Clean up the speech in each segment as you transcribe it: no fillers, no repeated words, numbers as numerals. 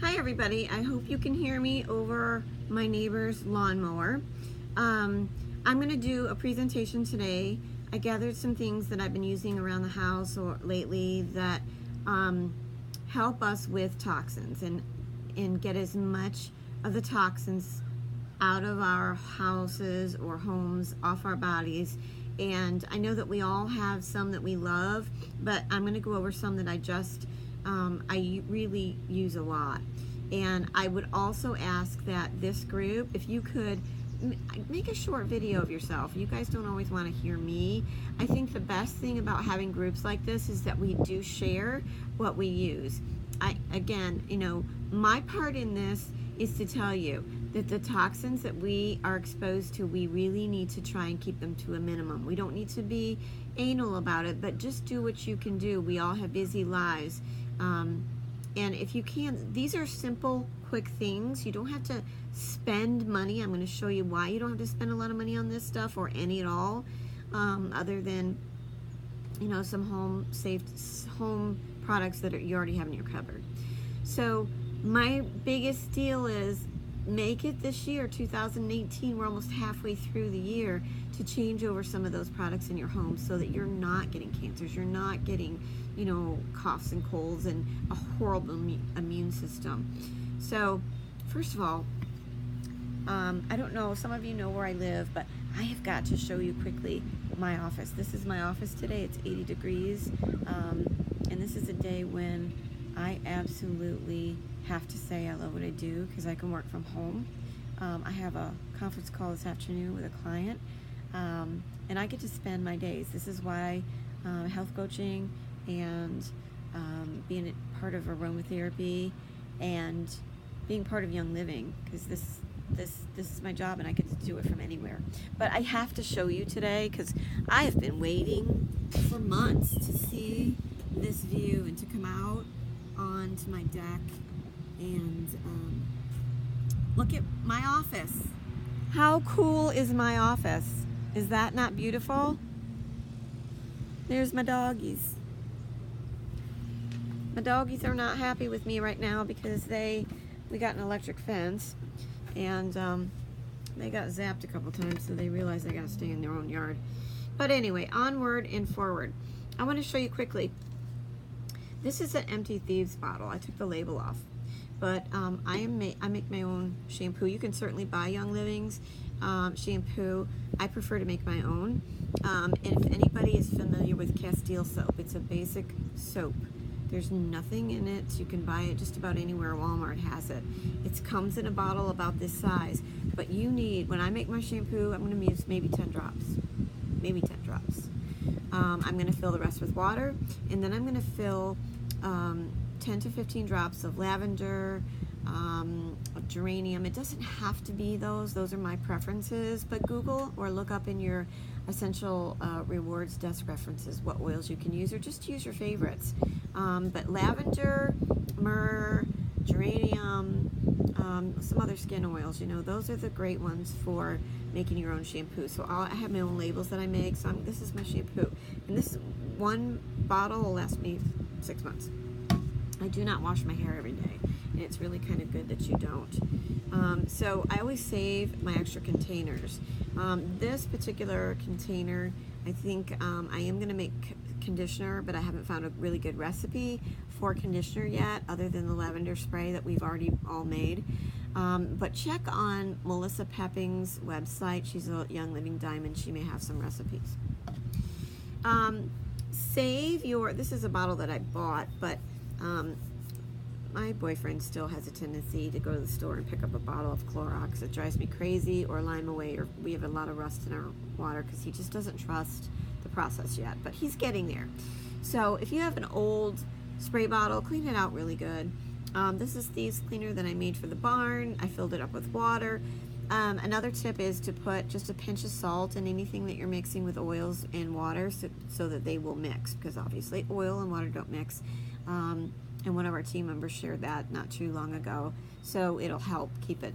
Hi everybody, I hope you can hear me over my neighbor's lawnmower. I'm going to do a presentation today. I gathered some things that I've been using around the house or lately that help us with toxins and get as much of the toxins out of our houses or homes, off our bodies. And I know that we all have some that we love, but I'm going to go over some that I really use a lot. And I would also ask that this group, if you could make a short video of yourself. You guys don't always want to hear me. I think the best thing about having groups like this is that we do share what we use. Again, my part in this is to tell you that the toxins that we are exposed to, we really need to try and keep them to a minimum. We don't need to be anal about it, but just do what you can do. We all have busy lives. And if you can, these are simple, quick things. You don't have to spend money. I'm going to show you why you don't have to spend a lot of money on this stuff or any at all, other than, some home products that you already have in your cupboard. So my biggest deal is make it this year, 2018. We're almost halfway through the year, to change over some of those products in your home so that you're not getting cancers, you're not getting, coughs and colds and a horrible immune system. So first of all, I don't know, some of you know where I live, but I have got to show you quickly my office. This is my office today. It's 80 degrees, and this is a day when I absolutely have to say I love what I do because I can work from home. I have a conference call this afternoon with a client, and I get to spend my days. This is why health coaching and being a part of aromatherapy and being part of Young Living, because this is my job and I get to do it from anywhere. But I have to show you today because I have been waiting for months to see this view and to come out onto my deck and look at my office. How cool is my office? Is that not beautiful? There's my doggies. My doggies are not happy with me right now because we got an electric fence and they got zapped a couple times, so they realized they got to stay in their own yard. But anyway, onward and forward. I want to show you quickly. This is an Empty Thieves bottle. I took the label off, but I make my own shampoo. You can certainly buy Young Living's shampoo. I prefer to make my own. And if anybody is familiar with Castile soap, it's a basic soap. There's nothing in it. You can buy it just about anywhere. Walmart has it. It comes in a bottle about this size. But you need, when I make my shampoo, I'm going to use maybe 10 drops. Maybe 10 drops. I'm going to fill the rest with water. And then I'm going to fill 10 to 15 drops of lavender, of geranium. It doesn't have to be those. Those are my preferences. But Google or look up in your essential rewards desk references what oils you can use, or just use your favorites. But lavender, myrrh, geranium, some other skin oils, those are the great ones for making your own shampoo. So I have my own labels that I make. So this is my shampoo. And this one bottle will last me 6 months. I do not wash my hair every day, and it's really kind of good that you don't. So I always save my extra containers. This particular container, I think I am going to make conditioner, but I haven't found a really good recipe for conditioner yet, other than the lavender spray that we've already all made. But check on Melissa Pepping's website. She's a Young Living Diamond. She may have some recipes. This is a bottle that I bought, but my boyfriend still has a tendency to go to the store and pick up a bottle of Clorox. It drives me crazy, or Lime Away, or we have a lot of rust in our water because he just doesn't trust the process yet, but he's getting there. So if you have an old spray bottle, clean it out really good. This is Thieves Cleaner that I made for the barn. I filled it up with water. Another tip is to put just a pinch of salt in anything that you're mixing with oils and water so that they will mix, because obviously oil and water don't mix. And one of our team members shared that not too long ago, so it'll help keep it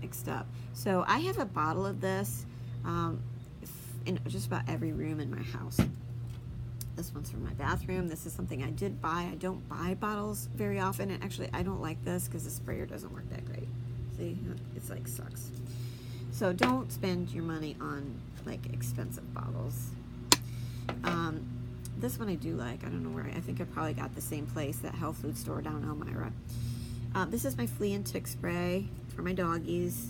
mixed up. So I have a bottle of this in just about every room in my house. This one's from my bathroom. This is something I did buy. I don't buy bottles very often, and actually I don't like this because the sprayer doesn't work that great. See, it's like sucks. So don't spend your money on like expensive bottles. This one I do like. I don't know where. I think I probably got the same place, that health food store down in Elmira. This is my flea and tick spray for my doggies.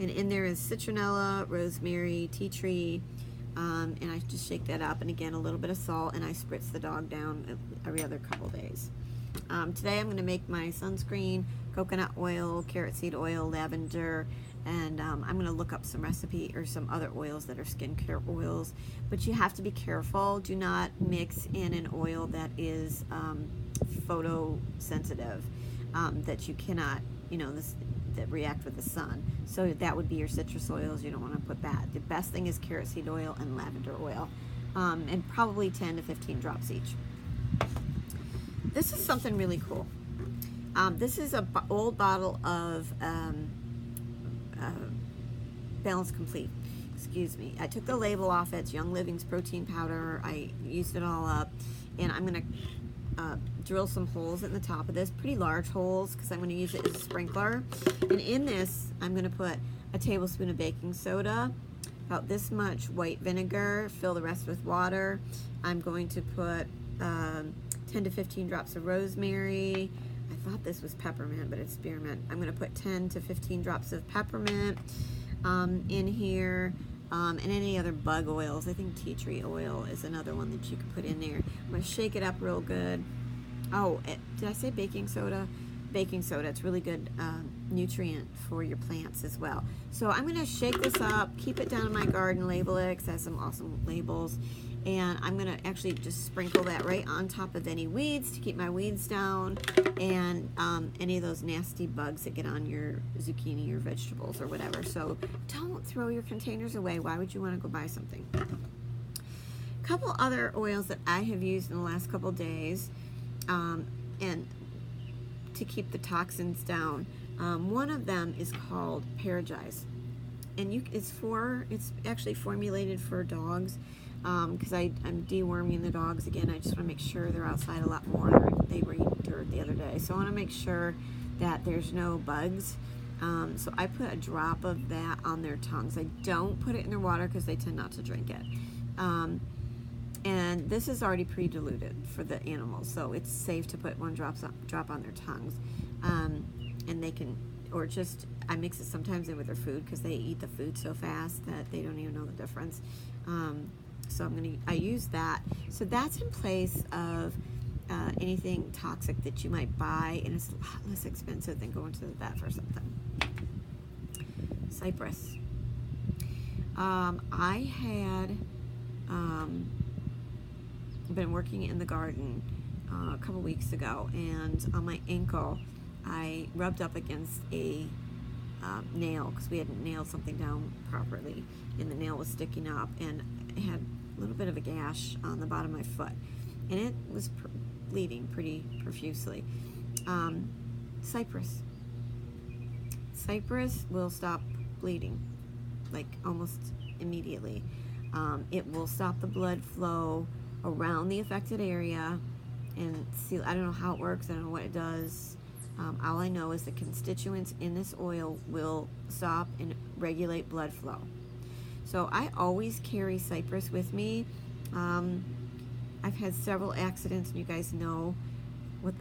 And in there is citronella, rosemary, tea tree, and I just shake that up. And again, a little bit of salt, and I spritz the dog down every other couple days. Today I'm going to make my sunscreen, coconut oil, carrot seed oil, lavender, and I'm going to look up some recipe or some other oils that are skincare oils. But you have to be careful. Do not mix in an oil that is photosensitive, that you cannot, you know, that react with the sun. So that would be your citrus oils. You don't want to put that. The best thing is carrot seed oil and lavender oil, and probably 10 to 15 drops each. This is something really cool. This is an old bottle of Balance Complete. Excuse me. I took the label off. It's Young Living's protein powder. I used it all up, and I'm going to drill some holes in the top of this, pretty large holes, because I'm going to use it as a sprinkler. And in this, I'm going to put a tablespoon of baking soda, about this much white vinegar, fill the rest with water. I'm going to put 10 to 15 drops of rosemary. I thought this was peppermint, but it's spearmint. I'm going to put 10 to 15 drops of peppermint in here, and any other bug oils. I think tea tree oil is another one that you can put in there. I'm going to shake it up real good. Oh, did I say baking soda? Baking soda. It's really good nutrient for your plants as well. So I'm going to shake this up, keep it down in my garden, label it, because it has some awesome labels. And I'm going to actually just sprinkle that right on top of any weeds to keep my weeds down, and any of those nasty bugs that get on your zucchini or vegetables or whatever. So don't throw your containers away. Why would you want to go buy something? A couple other oils that I have used in the last couple days, and to keep the toxins down. One of them is called Paragize, and it's actually formulated for dogs. Because I'm deworming the dogs again. I just want to make sure they're outside a lot more. They were eating dirt the other day, so I want to make sure that there's no bugs. So I put a drop of that on their tongues. I don't put it in their water because they tend not to drink it. And this is already pre-diluted for the animals, so it's safe to put one drop on their tongues. And they can, or just, I mix it sometimes in with their food because they eat the food so fast that they don't even know the difference. So I use that. So that's in place of anything toxic that you might buy, and it's a lot less expensive than going to the vet for something. Cypress. I had been working in the garden a couple weeks ago, and on my ankle I rubbed up against a nail because we hadn't nailed something down properly, and the nail was sticking up, and I had a little bit of a gash on the bottom of my foot, and it was bleeding pretty profusely. Cypress will stop bleeding like almost immediately. It will stop the blood flow around the affected area, and see, I don't know how it works, I don't know what it does. All I know is the constituents in this oil will stop and regulate blood flow. So I always carry cypress with me. I've had several accidents, and you guys know what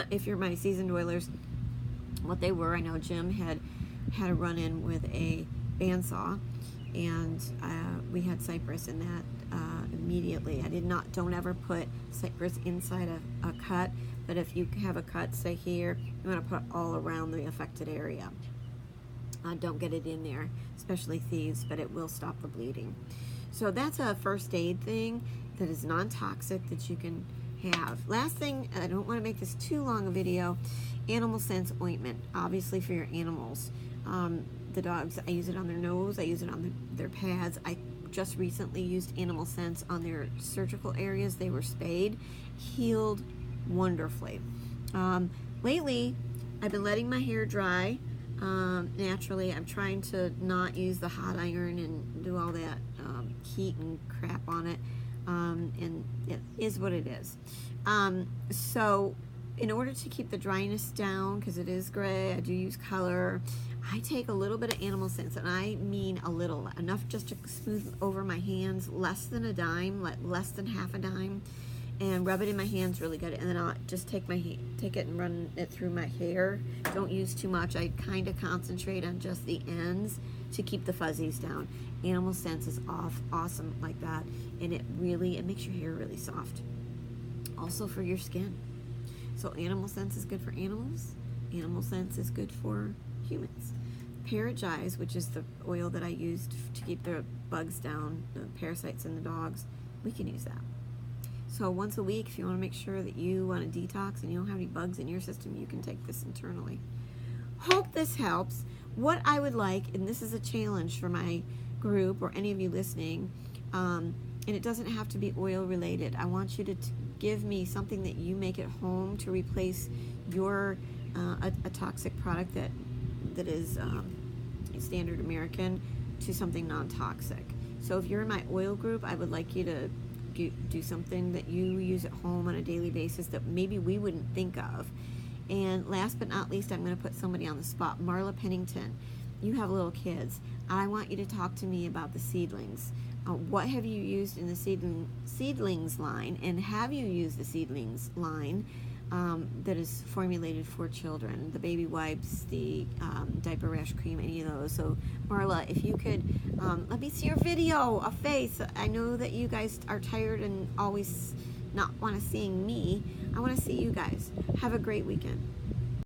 if you're my seasoned oilers, what they were. I know Jim had a run-in with a bandsaw, and we had cypress in that immediately. Don't ever put cypress inside a cut, but if you have a cut, say here, you want to put it all around the affected area. Don't get it in there, especially thieves, but it will stop the bleeding. So that's a first aid thing that is non-toxic that you can have. Last thing, I don't want to make this too long a video, Animal Sense ointment, obviously for your animals. The dogs, I use it on their nose, I use it on their pads. I just recently used Animal Sense on their surgical areas. They were spayed, healed wonderfully. Lately, I've been letting my hair dry naturally. I'm trying to not use the hot iron and do all that heat and crap on it. and it is what it is. So in order to keep the dryness down, because it is gray, I do use color, I take a little bit of animal scents, and I mean a little, enough just to smooth over my hands, less than a dime, like less than half a dime, and rub it in my hands really good, and then I'll just take it and run it through my hair. Don't use too much. I kind of concentrate on just the ends to keep the fuzzies down. Animal Scents is awesome like that, and it makes your hair really soft. Also for your skin. So Animal Scents is good for animals. Animal Scents is good for humans. Paragize, which is the oil that I used to keep the bugs down, the parasites in the dogs, we can use that. So once a week, if you want to make sure that you want to detox and you don't have any bugs in your system, you can take this internally. Hope this helps. What I would like, and this is a challenge for my group or any of you listening, and it doesn't have to be oil related. I want you to give me something that you make at home to replace your a toxic product that is standard American to something non-toxic. So if you're in my oil group, I would like you to do something that you use at home on a daily basis that maybe we wouldn't think of. And last but not least, I'm going to put somebody on the spot. Marla Pennington, you have little kids. I want you to talk to me about the seedlings. What have you used in the seedlings line, and have you used the seedlings line that is formulated for children? The baby wipes, the diaper rash cream, any of those. So Marla, if you could let me see your video, a face. I know that you guys are tired and always not want to seeing me. I want to see you guys. Have a great weekend.